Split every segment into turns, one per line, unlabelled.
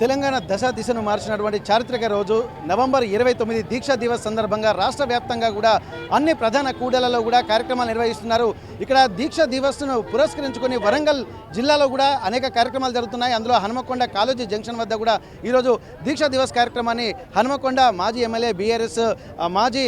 తెలంగాణ దశ దిశను మార్చినటువంటి చారిత్రక రోజు నవంబర్ 29 దీక్షా దివస్ సందర్భంగా రాష్ట్ర వ్యాప్తంగా కూడా అన్ని ప్రధాన కూడళ్లలో కూడా కార్యక్రమాలు నిర్వహిస్తున్నారు. ఇక్కడ దీక్షా దివస్ను పురస్కరించుకొని వరంగల్ జిల్లాలో కూడా అనేక కార్యక్రమాలు జరుగుతున్నాయి. అందులో హనుమకొండ కాలేజీ జంక్షన్ వద్ద కూడా ఈరోజు దీక్షా దివస్ కార్యక్రమాన్ని హనుమకొండ మాజీ ఎమ్మెల్యే బీఆర్ఎస్ మాజీ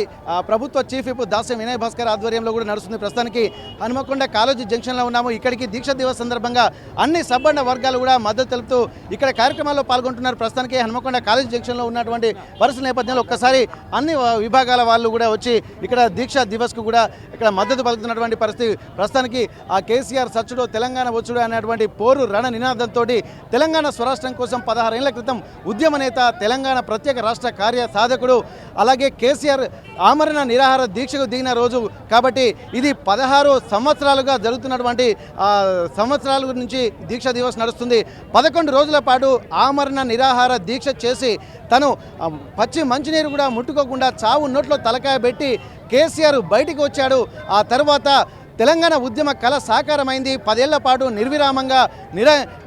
ప్రభుత్వ చీఫ్ విప్ దాసం వినయ్ భాస్కర్ ఆధ్వర్యంలో కూడా నడుస్తుంది. ప్రస్తుతానికి హనుమకొండ కాలేజీ జంక్షన్లో ఉన్నాము. ఇక్కడికి దీక్షా దివస్ సందర్భంగా అన్ని సబ్బండ వర్గాలు కూడా మద్దతు తెలుపుతూ ఇక్కడ కార్యక్రమాల్లో పాల్గొంటున్నారు. ప్రస్తుతానికి హనుమకొండ కాలేజ్ జంక్షన్లో ఉన్నటువంటి పరిస్థితుల నేపథ్యంలో ఒక్కసారి అన్ని విభాగాల వాళ్ళు కూడా వచ్చి ఇక్కడ దీక్షా దివస్కు కూడా ఇక్కడ మద్దతు పలుకుతున్నటువంటి పరిస్థితి. ప్రస్తుతానికి ఆ కేసీఆర్ సచ్చుడు తెలంగాణ వచ్చుడు అనేటువంటి పోరు రణ నినాదంతో తెలంగాణ స్వరాష్ట్రం కోసం 16 ఏళ్ల క్రితం ఉద్యమ నేత, తెలంగాణ ప్రత్యేక రాష్ట్ర కార్య సాధకుడు, అలాగే కేసీఆర్ ఆమరణ నిరాహార దీక్షకు దిగిన రోజు కాబట్టి ఇది 16 సంవత్సరాలుగా జరుగుతున్నటువంటి సంవత్సరాల నుంచి దీక్షా దివస్ నడుస్తుంది. 11 రోజుల పాటు ఆమరణ నిరాహార దీక్ష చేసి తను పచ్చి మంచినీరు కూడా ముట్టుకోకుండా చావు నోట్లో తలకాయ పెట్టి కేసీఆర్ బయటికి వచ్చాడు. ఆ తర్వాత తెలంగాణ ఉద్యమ కళ సాకారమైంది. 10 ఏళ్ల పాటు నిర్విరామంగా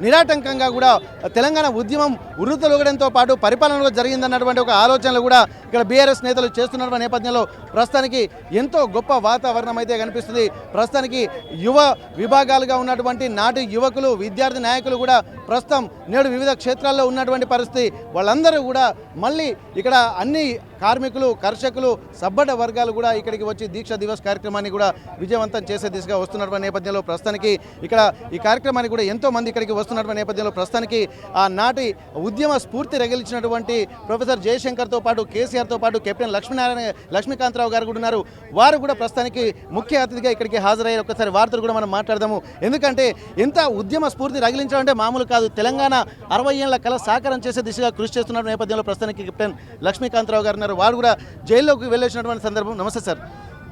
నిరాటంకంగా కూడా తెలంగాణ ఉద్యమం ఉర్రుతలుగడంతో పాటు పరిపాలనలో జరిగిందన్నటువంటి ఒక ఆలోచనలు కూడా ఇక్కడ బీఆర్ఎస్ నేతలు చేస్తున్న నేపథ్యంలో ప్రస్తుతానికి ఎంతో గొప్ప వాతావరణం అయితే కనిపిస్తుంది. ప్రస్తుతానికి యువ విభాగాలుగా ఉన్నటువంటి నాటి యువకులు, విద్యార్థి నాయకులు కూడా ప్రస్తుతం నేడు వివిధ క్షేత్రాల్లో ఉన్నటువంటి పరిస్థితి. వాళ్ళందరూ కూడా మళ్ళీ ఇక్కడ అన్ని కార్మికులు, కర్షకులు, సబ్బడ వర్గాలు కూడా ఇక్కడికి వచ్చి దీక్షా దివస్ కార్యక్రమాన్ని కూడా విజయవంతం చేసే దిశగా వస్తున్నటువంటి నేపథ్యంలో ప్రస్తుతానికి ఇక్కడ ఈ కార్యక్రమానికి కూడా ఎంతో మంది ఇక్కడికి వస్తున్నటువంటి నేపథ్యంలో ప్రస్తుతానికి ఆ నాటి ఉద్యమ స్ఫూర్తి రగిలించినటువంటి ప్రొఫెసర్ జయశంకర్తో పాటు కేసీఆర్తో పాటు కెప్టెన్ లక్ష్మీకాంతరావు గారు కూడా ఉన్నారు. వారు కూడా ప్రస్తుతానికి ముఖ్య అతిథిగా ఇక్కడికి హాజరయ్యారు. ఒకసారి వారితో కూడా మనం మాట్లాడదాము. ఎందుకంటే ఎంత ఉద్యమ స్ఫూర్తి రగిలించడం అంటే మామూలు కాదు. తెలంగాణ 60 ఏళ్ల కళ సాకారం చేసే దిశగా కృషి చేస్తున్న నేపథ్యంలో ప్రస్తుతానికి కెప్టెన్ లక్ష్మీకాంతరావు గారు ఉన్నారు. వారు కూడా జైల్లోకి వెళ్ళేసినటువంటి సందర్భం. నమస్తే సార్.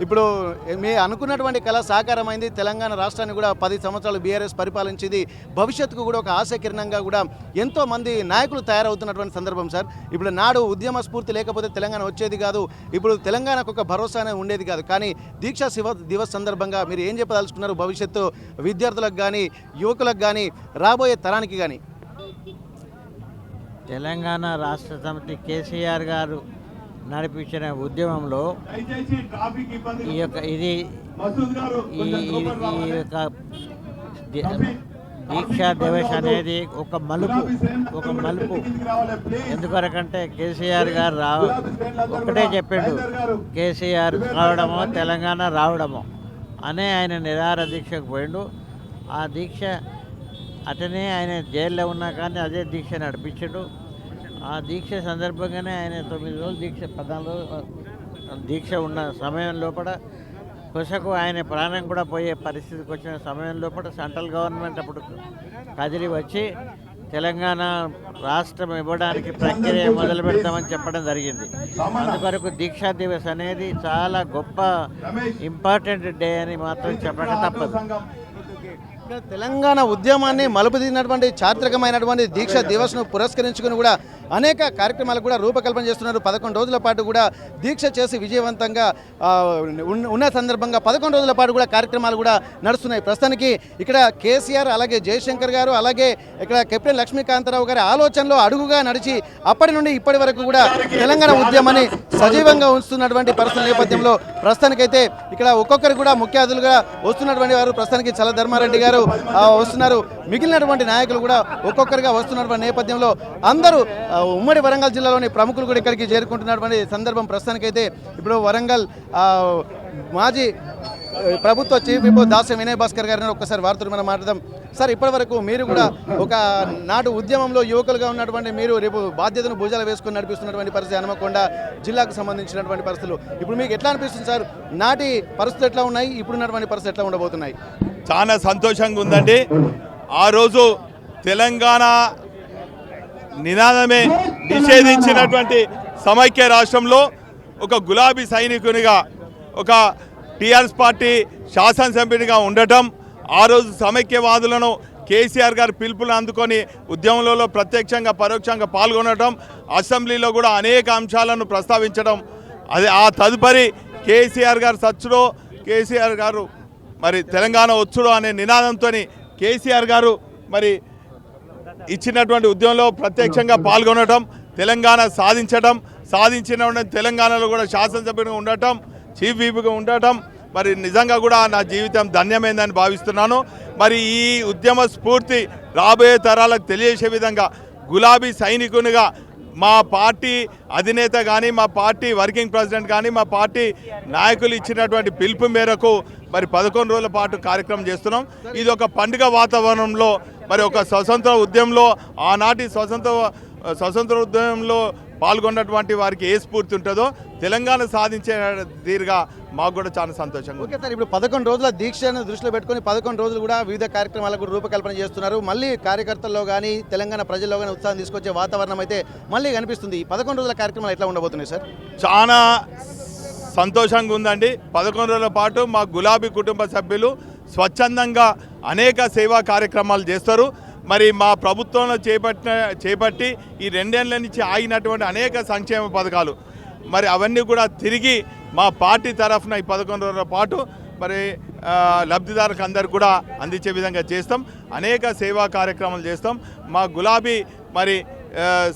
ఇప్పుడు మీ అనుకున్నటువంటి కళ సాకారమైంది. తెలంగాణ రాష్ట్రాన్ని కూడా 10 సంవత్సరాలు బీఆర్ఎస్ పరిపాలించింది. భవిష్యత్తుకు కూడా ఒక ఆశాకిరణంగా కూడా ఎంతో మంది నాయకులు తయారవుతున్నటువంటి సందర్భం సార్. ఇప్పుడు నాడు ఉద్యమ స్ఫూర్తి లేకపోతే తెలంగాణ వచ్చేది కాదు. ఇప్పుడు తెలంగాణకు ఒక భరోసానే ఉండేది కాదు. కానీ దీక్షా దివస్ సందర్భంగా మీరు ఏం చెప్పదలుచుకున్నారు భవిష్యత్తు విద్యార్థులకు కానీ, యువకులకు కానీ, రాబోయే తరానికి కానీ?
తెలంగాణ రాష్ట్ర సమితి కేసీఆర్ గారు నడిపించిన ఉద్యమంలో ఈ యొక్క దీక్షా దివస్ అనేది ఒక మలుపు. ఎందుకొరకంటే కేసీఆర్ గారు ఒక్కటే చెప్పిండు, కేసీఆర్ రావడమో తెలంగాణ రావడమో అనే ఆయన నిరాహార దీక్షకు పోయిండు. ఆ దీక్ష అతనే ఆయన జైల్లో ఉన్నా కానీ అదే దీక్ష నడిపించాడు. ఆ దీక్ష సందర్భంగానే ఆయన 9 రోజులు దీక్ష, 14 రోజులు దీక్ష ఉన్న సమయం లోపల కొసకు ఆయన ప్రాణం కూడా పోయే పరిస్థితికి వచ్చిన సమయం లోపల సెంట్రల్ గవర్నమెంట్ అప్పుడు కదిలి వచ్చి తెలంగాణ రాష్ట్రం ఇవ్వడానికి ప్రక్రియ మొదలు పెడతామని చెప్పడం జరిగింది. అందుకొరకు దీక్షా దివస్ అనేది చాలా గొప్ప ఇంపార్టెంట్ డే అని మాత్రం చెప్పక తప్పదు.
తెలంగాణ ఉద్యమాన్ని మలుపుదిగినటువంటి చారిత్రకమైనటువంటి దీక్షా దివస్ను పురస్కరించుకుని కూడా అనేక కార్యక్రమాలు కూడా రూపకల్పన చేస్తున్నారు. 11 రోజుల పాటు కూడా దీక్ష చేసి విజయవంతంగా ఉన్న సందర్భంగా 11 రోజుల పాటు కూడా కార్యక్రమాలు కూడా నడుస్తున్నాయి. ప్రస్తుతానికి ఇక్కడ కేసీఆర్, అలాగే జయశంకర్ గారు, అలాగే ఇక్కడ కెప్టెన్ లక్ష్మీకాంతరావు గారి ఆలోచనలో అడుగుగా నడిచి అప్పటి నుండి ఇప్పటి వరకు కూడా తెలంగాణ ఉద్యమాన్ని సజీవంగా ఉంచుతున్నటువంటి పరిస్థితుల నేపథ్యంలో ప్రస్తుతానికైతే ఇక్కడ ఒక్కొక్కరు కూడా ముఖ్య అతిథులుగా వస్తున్నటువంటి వారు ప్రస్తుతానికి చల్ల ధర్మారెడ్డి గారు వస్తున్నారు. మిగిలినటువంటి నాయకులు కూడా ఒక్కొక్కరుగా వస్తున్నటువంటి నేపథ్యంలో అందరూ ఉమ్మడి వరంగల్ జిల్లాలోని ప్రముఖులు కూడా ఇక్కడికి చేరుకుంటున్నటువంటి సందర్భం. ప్రస్తుతానికైతే ఇప్పుడు వరంగల్ మాజీ ప్రభుత్వ చీఫ్ విప్ దాసం వినయ్ భాస్కర్ గారిని ఒక్కసారి వార్తలు మనం మాట్లాడదాం. సార్, ఇప్పటి వరకు మీరు కూడా ఒక నాటు ఉద్యమంలో యువకులుగా ఉన్నటువంటి మీరు రేపు బాధ్యతను భుజాలు వేసుకొని నడిపిస్తున్నటువంటి పరిస్థితి హనుమకొండ జిల్లాకు సంబంధించినటువంటి పరిస్థితులు ఇప్పుడు మీకు ఎట్లా అనిపిస్తుంది సార్? నాటి పరిస్థితులు ఎట్లా ఉన్నాయి, ఇప్పుడున్నటువంటి పరిస్థితులు ఎట్లా ఉండబోతున్నాయి?
చాలా సంతోషంగా ఉందండి. ఆ రోజు తెలంగాణ నినాదమే నిషేధించినటువంటి సమైక్య రాష్ట్రంలో ఒక గులాబీ సైనికునిగా, ఒక టీఆర్ఎస్ పార్టీ శాసనసభ్యునిగా ఉండటం, ఆ రోజు సమైక్యవాదులను కేసీఆర్ గారు పిలుపులను అందుకొని ఉద్యమంలో ప్రత్యక్షంగా పరోక్షంగా పాల్గొనడం, అసెంబ్లీలో కూడా అనేక అంశాలను ప్రస్తావించడం, అది ఆ తదుపరి కేసీఆర్ గారు సచ్చుడో కేసీఆర్ గారు మరి తెలంగాణ వచ్చుడు అనే నినాదంతో కేసీఆర్ గారు మరి ఇచ్చినటువంటి ఉద్యమంలో ప్రత్యక్షంగా పాల్గొనడం, తెలంగాణ సాధించిన తెలంగాణలో కూడా శాసనసభ్యుడిగా ఉండటం, చీఫ్ విప్గా ఉండటం మరి నిజంగా కూడా నా జీవితం ధన్యమైందని భావిస్తున్నాను. మరి ఈ ఉద్యమ స్ఫూర్తి రాబోయే తరాలకు తెలియజేసే విధంగా గులాబీ సైనికునిగా మా పార్టీ అధినేత కానీ, మా పార్టీ వర్కింగ్ ప్రెసిడెంట్ కానీ, మా పార్టీ నాయకులు ఇచ్చినటువంటి పిలుపు మేరకు మరి 11 రోజుల పాటు కార్యక్రమం చేస్తున్నాం. ఇది ఒక పండుగ వాతావరణంలో మరి ఒక స్వతంత్ర ఉద్యమంలో ఆనాటి స్వతంత్ర ఉద్యమంలో పాల్గొన్నటువంటి వారికి ఏ స్ఫూర్తి ఉంటుందో తెలంగాణ సాధించే తీరుగా మాకు కూడా చాలా సంతోషంగా.
ఓకే సార్, ఇప్పుడు 11 రోజుల దీక్షను దృష్టిలో పెట్టుకొని 11 రోజులు కూడా వివిధ కార్యక్రమాలకు రూపకల్పన చేస్తున్నారు. మళ్ళీ కార్యకర్తల్లో కానీ తెలంగాణ ప్రజల్లో కానీ ఉత్సాహం తీసుకొచ్చే వాతావరణం అయితే మళ్ళీ కనిపిస్తుంది. ఈ 11 రోజుల కార్యక్రమాలు ఎట్లా ఉండబోతున్నాయి సార్?
చాలా సంతోషంగా ఉందండి. 11 రోజుల పాటు మా గులాబీ కుటుంబ సభ్యులు స్వచ్ఛందంగా అనేక సేవా కార్యక్రమాలు చేస్తారు. మరి మా ప్రభుత్వంలో చేపట్టి ఈ 2 ఏళ్ల నుంచి ఆగినటువంటి అనేక సంక్షేమ పథకాలు మరి అవన్నీ కూడా తిరిగి మా పార్టీ తరఫున ఈ 11 రోజుల పాటు మరి లబ్ధిదారులకు అందరు కూడా అందించే విధంగా చేస్తాం. అనేక సేవా కార్యక్రమాలు చేస్తాం. మా గులాబీ మరి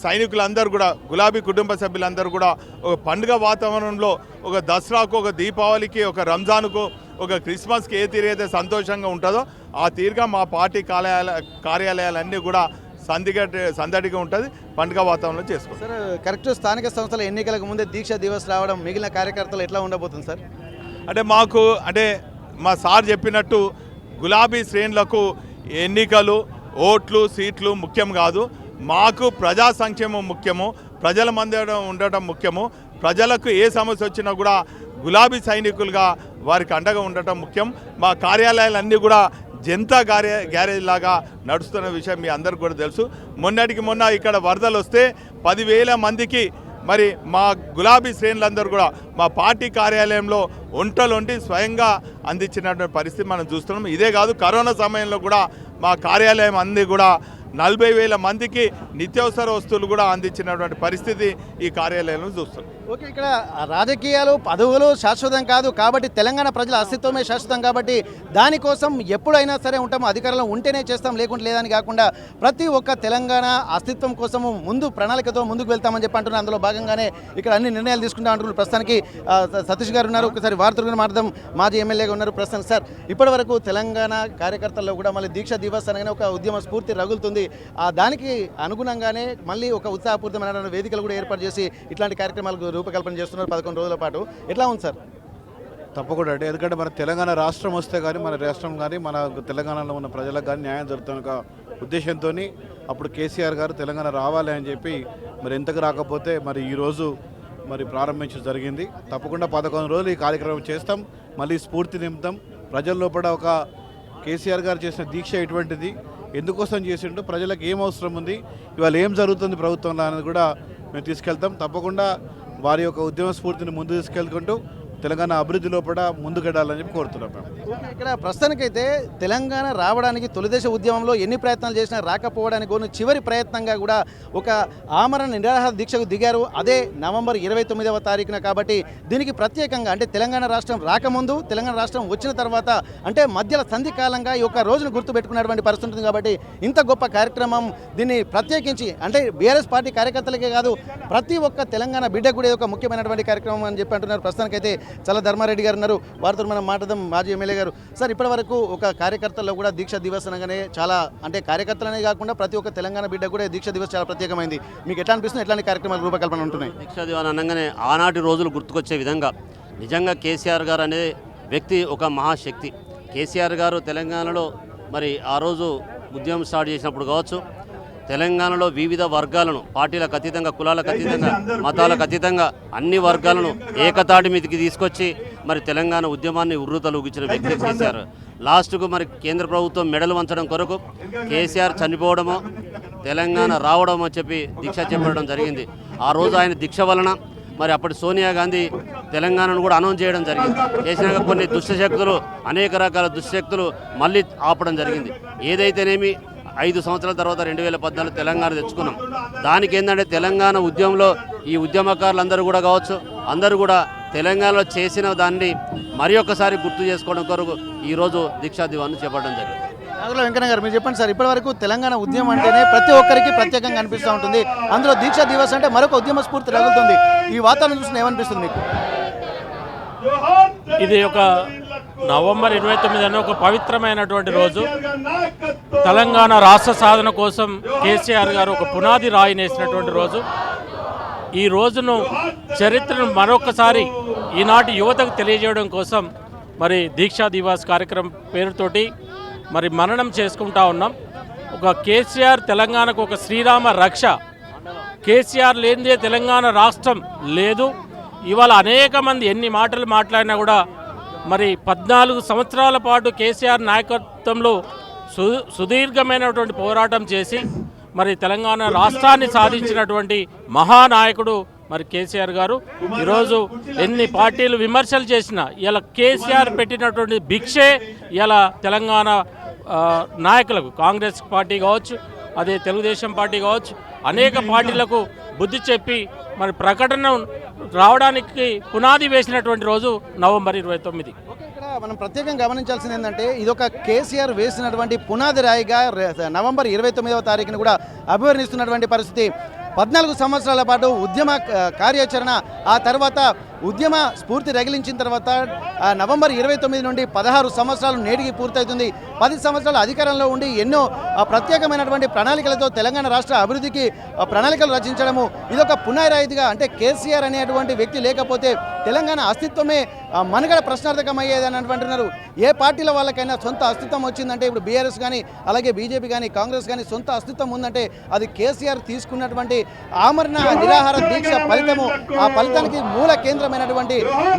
సైనికులందరూ కూడా, గులాబీ కుటుంబ సభ్యులందరూ కూడా ఒక పండుగ వాతావరణంలో ఒక దసరాకు, ఒక దీపావళికి, ఒక రంజాన్కు, ఒక క్రిస్మస్కి ఏ తీరైతే సంతోషంగా ఉంటుందో ఆ తీరుగా మా పార్టీ కార్యాలయాలన్నీ కూడా సందడిగా ఉంటుంది. పండుగ వాతావరణంలో చేసుకోండి
సార్. కరెక్ట్ స్థానిక సంస్థల ఎన్నికలకు ముందే దీక్ష దివస్ రావడం మిగిలిన కార్యకర్తలు ఎట్లా ఉండబోతుంది సార్?
అంటే మా సార్ చెప్పినట్టు గులాబీ శ్రేణులకు ఎన్నికలు, ఓట్లు, సీట్లు ముఖ్యం కాదు. మాకు ప్రజా సంక్షేమం ముఖ్యము, ప్రజల మధ్య ఉండటం ముఖ్యము. ప్రజలకు ఏ సమస్య వచ్చినా కూడా గులాబీ సైనికులుగా వారికి అండగా ఉండటం ముఖ్యం. మా కార్యాలయాలన్నీ కూడా జనతా గ్యారేజ్ లాగా నడుస్తున్న విషయం మీ అందరికీ కూడా తెలుసు. మొన్న ఇక్కడ వరదలు వస్తే 10,000 మందికి మరి మా గులాబీ శ్రేణులందరూ కూడా మా పార్టీ కార్యాలయంలో వంటలుండి స్వయంగా అందించినటువంటి పరిస్థితి మనం చూస్తున్నాం. ఇదే కాదు, కరోనా సమయంలో కూడా మా కార్యాలయం అన్నీ కూడా 40,000 మందికి నిత్యావసర వస్తువులు కూడా అందించినటువంటి పరిస్థితి ఈ కార్యాలయంలో చూస్తున్నాం.
ఓకే, ఇక్కడ రాజకీయాలు, పదవులు శాశ్వతం కాదు కాబట్టి తెలంగాణ ప్రజల అస్తిత్వమే శాశ్వతం కాబట్టి దానికోసం ఎప్పుడైనా సరే ఉంటాము, అధికారంలో ఉంటేనే చేస్తాం, లేకుంటే లేదని కాకుండా ప్రతి ఒక్క తెలంగాణ అస్తిత్వం కోసము ముందు ప్రణాళికతో ముందుకు వెళ్తామని చెప్పి అంటున్నారు. అందులో భాగంగానే ఇక్కడ అన్ని నిర్ణయాలు తీసుకుంటా అంటున్నారు. ప్రస్తుతానికి సతీష్ గారు ఉన్నారు. ఒకసారి వారితో మాట్లాడదాం. మాజీ ఎమ్మెల్యేగా ఉన్నారు ప్రస్తుతం. సార్, ఇప్పటి వరకు తెలంగాణ కార్యకర్తల్లో కూడా మళ్ళీ దీక్ష దివస్ అనగానే ఒక ఉద్యమ స్ఫూర్తి రగులుతుంది. దానికి అనుగుణంగానే మళ్ళీ ఒక ఉత్సాహపూరితమైన వేదికలు కూడా ఏర్పాటు చేసి ఇట్లాంటి కార్యక్రమాలకు రూపకల్పన చేస్తున్నారు 11 రోజుల పాటు. ఎట్లా ఉంది సార్?
తప్పకుండా అండి. ఎందుకంటే మన తెలంగాణ రాష్ట్రం వస్తే కానీ మన రాష్ట్రం కానీ మన తెలంగాణలో ఉన్న ప్రజలకు కానీ న్యాయం జరుగుతున్న ఉద్దేశంతో అప్పుడు కేసీఆర్ గారు తెలంగాణ రావాలి అని చెప్పి మరి ఎంతకు రాకపోతే మరి ఈరోజు మరి ప్రారంభించడం జరిగింది. తప్పకుండా 11 రోజులు ఈ కార్యక్రమం చేస్తాం. మళ్ళీ స్ఫూర్తి నింపుతాం. ప్రజల లోపల ఒక కేసీఆర్ గారు చేసిన దీక్ష ఎటువంటిది, ఎందుకోసం చేసిండు, ప్రజలకు ఏం అవసరం ఉంది, ఇవాళ ఏం జరుగుతుంది ప్రభుత్వంలో అనేది కూడా మేము తీసుకెళ్తాం. తప్పకుండా వారి యొక్క ఉద్యమ స్ఫూర్తిని ముందు తీసుకెళ్తుంటూ తెలంగాణ అభివృద్ధి లోపల ముందుకెళ్ళాలని చెప్పి కోరుతున్నాం మేము.
ఇక్కడ ప్రస్తుతానికైతే తెలంగాణ రావడానికి తొలిదశ ఉద్యమంలో ఎన్ని ప్రయత్నాలు చేసినా రాకపోవడానికి చివరి ప్రయత్నంగా కూడా ఒక ఆమరణ నిరాహార దీక్షకు దిగారు. అదే నవంబర్ 29వ తారీఖున. కాబట్టి దీనికి ప్రత్యేకంగా అంటే తెలంగాణ రాష్ట్రం రాకముందు, తెలంగాణ రాష్ట్రం వచ్చిన తర్వాత అంటే మధ్యలో సంధి కాలంగా ఈ యొక్క రోజును గుర్తుపెట్టుకున్నటువంటి పరిస్థితి ఉంటుంది. కాబట్టి ఇంత గొప్ప కార్యక్రమం దీన్ని ప్రత్యేకించి అంటే బీఆర్ఎస్ పార్టీ కార్యకర్తలకే కాదు ప్రతి ఒక్క తెలంగాణ బిడ్డ కూడా ఒక ముఖ్యమైనటువంటి కార్యక్రమం అని చెప్పి అంటున్నారు. ప్రస్తుతానికైతే చాలా ధర్మారెడ్డి గారు ఉన్నారు. వారితో మనం మాట్లాడదాం. మాజీ ఎమ్మెల్యే గారు. సార్, ఇప్పటి వరకు ఒక కార్యకర్తల్లో కూడా దీక్ష దివస్ అనగానే చాలా అంటే కార్యకర్తలనే కాకుండా ప్రతి ఒక్క తెలంగాణ బిడ్డ కూడా దీక్ష దివస్ చాలా ప్రత్యేకమైంది. మీకు ఎట్లా అనిపిస్తుంది? ఎట్లాంటి కార్యక్రమాలు రూపకల్పన ఉంటున్నాయి?
దీక్ష దివస్ అనగానే ఆనాటి రోజులు గుర్తుకొచ్చే విధంగా నిజంగా కేసీఆర్ గారు అనే వ్యక్తి ఒక మహాశక్తి. కేసీఆర్ గారు తెలంగాణలో మరి ఆ రోజు ఉద్యమం స్టార్ట్ చేసినప్పుడు కావచ్చు, తెలంగాణలో వివిధ వర్గాలను పార్టీలకు అతీతంగా, కులాలకు అతీతంగా, మతాలకు అతీతంగా అన్ని వర్గాలను ఏకతాటి మీదకి తీసుకొచ్చి మరి తెలంగాణ ఉద్యమాన్ని ఉర్రూతలూగించిన వ్యక్తి కేసీఆర్. లాస్ట్కు మరి కేంద్ర ప్రభుత్వం మెడలు వంచడం కొరకు కేసీఆర్ చనిపోవడమో తెలంగాణ రావడమో చెప్పి దీక్ష చేపట్టడం జరిగింది. ఆ రోజు ఆయన దీక్ష వలన మరి అప్పటి సోనియా గాంధీ తెలంగాణను కూడా అనౌన్స్ చేయడం జరిగింది. చేసినాక కొన్ని దుష్టశక్తులు, అనేక రకాల దుష్టశక్తులు మళ్ళీ ఆపడం జరిగింది. ఏదైతేనేమి 5 సంవత్సరాల తర్వాత 2014 తెలంగాణ తెచ్చుకున్నాం. దానికి ఏంటంటే తెలంగాణ ఉద్యమంలో ఈ ఉద్యమకారులందరూ కూడా కావచ్చు, అందరూ కూడా తెలంగాణలో చేసిన దాన్ని మరి ఒక్కసారి గుర్తు చేసుకోవడం కొరకు ఈరోజు దీక్షా దివాన్ని చేపట్టడం జరిగింది.
నాగుల వెంకన్న గారు మీరు చెప్పండి సార్, ఇప్పటివరకు తెలంగాణ ఉద్యమం అంటేనే ప్రతి ఒక్కరికి ప్రత్యేకంగా అనిపిస్తూ ఉంటుంది, అందులో దీక్షా దివస్ అంటే మరొక ఉద్యమ స్ఫూర్తి రగులుతుంది. ఈ వాతావరణం చూసిన ఏమనిపిస్తుంది మీకు?
ఇది ఒక నవంబర్ 29 అనే ఒక పవిత్రమైనటువంటి రోజు. తెలంగాణ రాష్ట్ర సాధన కోసం కేసీఆర్ గారు ఒక పునాది రాయినేసినటువంటి రోజు. ఈ రోజును చరిత్రను మరొకసారి ఈనాటి యువతకు తెలియజేయడం కోసం మరి దీక్షా దివాస్ కార్యక్రమం పేరుతోటి మరి మననం చేసుకుంటా ఉన్నాం. ఒక కేసీఆర్ తెలంగాణకు ఒక శ్రీరామ రక్ష. కేసీఆర్ లేనిదే తెలంగాణ రాష్ట్రం లేదు. ఇవాళ అనేక మంది ఎన్ని మాటలు మాట్లాడినా కూడా మరి 14 సంవత్సరాల పాటు కేసీఆర్ నాయకత్వంలో సుదీర్ఘమైనటువంటి పోరాటం చేసి మరి తెలంగాణ రాష్ట్రాన్ని సాధించినటువంటి మహానాయకుడు మరి కేసీఆర్ గారు. ఈరోజు ఎన్ని పార్టీలు విమర్శలు చేసినా ఇలా కేసీఆర్ పెట్టినటువంటి భిక్షే ఇలా తెలంగాణ నాయకులకు, కాంగ్రెస్ పార్టీ కావచ్చు, అదే తెలుగుదేశం పార్టీ కావచ్చు, అనేక పార్టీలకు బుద్ధి చెప్పి మరి ప్రకటన రావడానికి పునాది వేసినటువంటి రోజు నవంబర్ 29.
ఇక్కడ మనం ప్రత్యేకంగా గమనించాల్సింది ఏంటంటే ఇది ఒక కేసీఆర్ వేసినటువంటి పునాది రాయిగా నవంబర్ 29వ తారీఖున కూడా అభివర్ణిస్తున్నటువంటి పరిస్థితి. 14 సంవత్సరాల పాటు ఉద్యమ కార్యాచరణ, ఆ తర్వాత ఉద్యమ స్ఫూర్తి రగిలించిన తర్వాత నవంబర్ 29 నుండి 16 సంవత్సరాలు నేటికి పూర్తవుతుంది. 10 సంవత్సరాల అధికారంలో ఉండి ఎన్నో ప్రత్యేకమైనటువంటి ప్రణాళికలతో తెలంగాణ రాష్ట్ర అభివృద్ధికి ప్రణాళికలు రచించడము, ఇదొక పునరాయితీగా. అంటే కేసీఆర్ అనేటువంటి వ్యక్తి లేకపోతే తెలంగాణ అస్తిత్వమే మనుగడ ప్రశ్నార్థకమయ్యేది అని అంటున్నారు. ఏ పార్టీల వాళ్ళకైనా సొంత అస్తిత్వం వచ్చిందంటే, ఇప్పుడు బీఆర్ఎస్ కానీ అలాగే బీజేపీ కానీ కాంగ్రెస్ కానీ సొంత అస్తిత్వం ఉందంటే అది కేసీఆర్ తీసుకున్నటువంటి ఆమరణ నిరాహార దీక్ష ఫలితము. ఆ ఫలితానికి మూల కేంద్రమైనటువంటి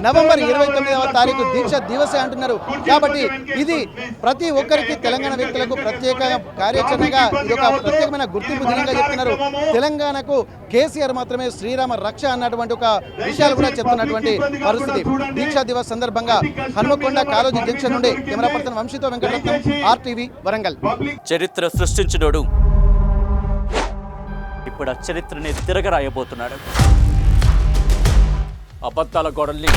నవంబర్ 29వ తారీఖు దీక్ష దివసే అంటున్నారు. కాబట్టి ఇది ప్రతి ఒక్కరికి తెలంగాణ వ్యక్తులకు ప్రత్యేక కార్యాచరణగా ఇది ఒక ప్రత్యేకమైన గుర్తింపు దినంగా చెప్తున్నారు. తెలంగాణకు కేసీఆర్ మాత్రమే శ్రీరామ రక్ష అన్నటువంటి ఒక విషయాలు కూడా చెప్తున్నటువంటి పరిస్థితి. దీక్షా దివస్ సందర్భంగా హనుమకొండ కాలోజీ జంక్షన్ నుండి కెమెరా పర్సన్ వంశీతో వెంకటరత్నం, RTV వరంగల్.
చరిత్ర సృష్టించినోడు ఇప్పుడు ఆ చరిత్రని తిరగరాయబోతున్నాడు. అబద్ధాల గోడల్ని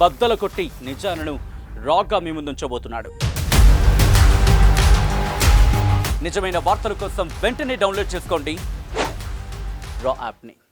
బద్దలు కొట్టి నిజాలను రాగా మీ ముందుంచబోతున్నాడు. నిజమైన వార్తల కోసం వెంటనే డౌన్లోడ్ చేసుకోండి రా యాప్ని.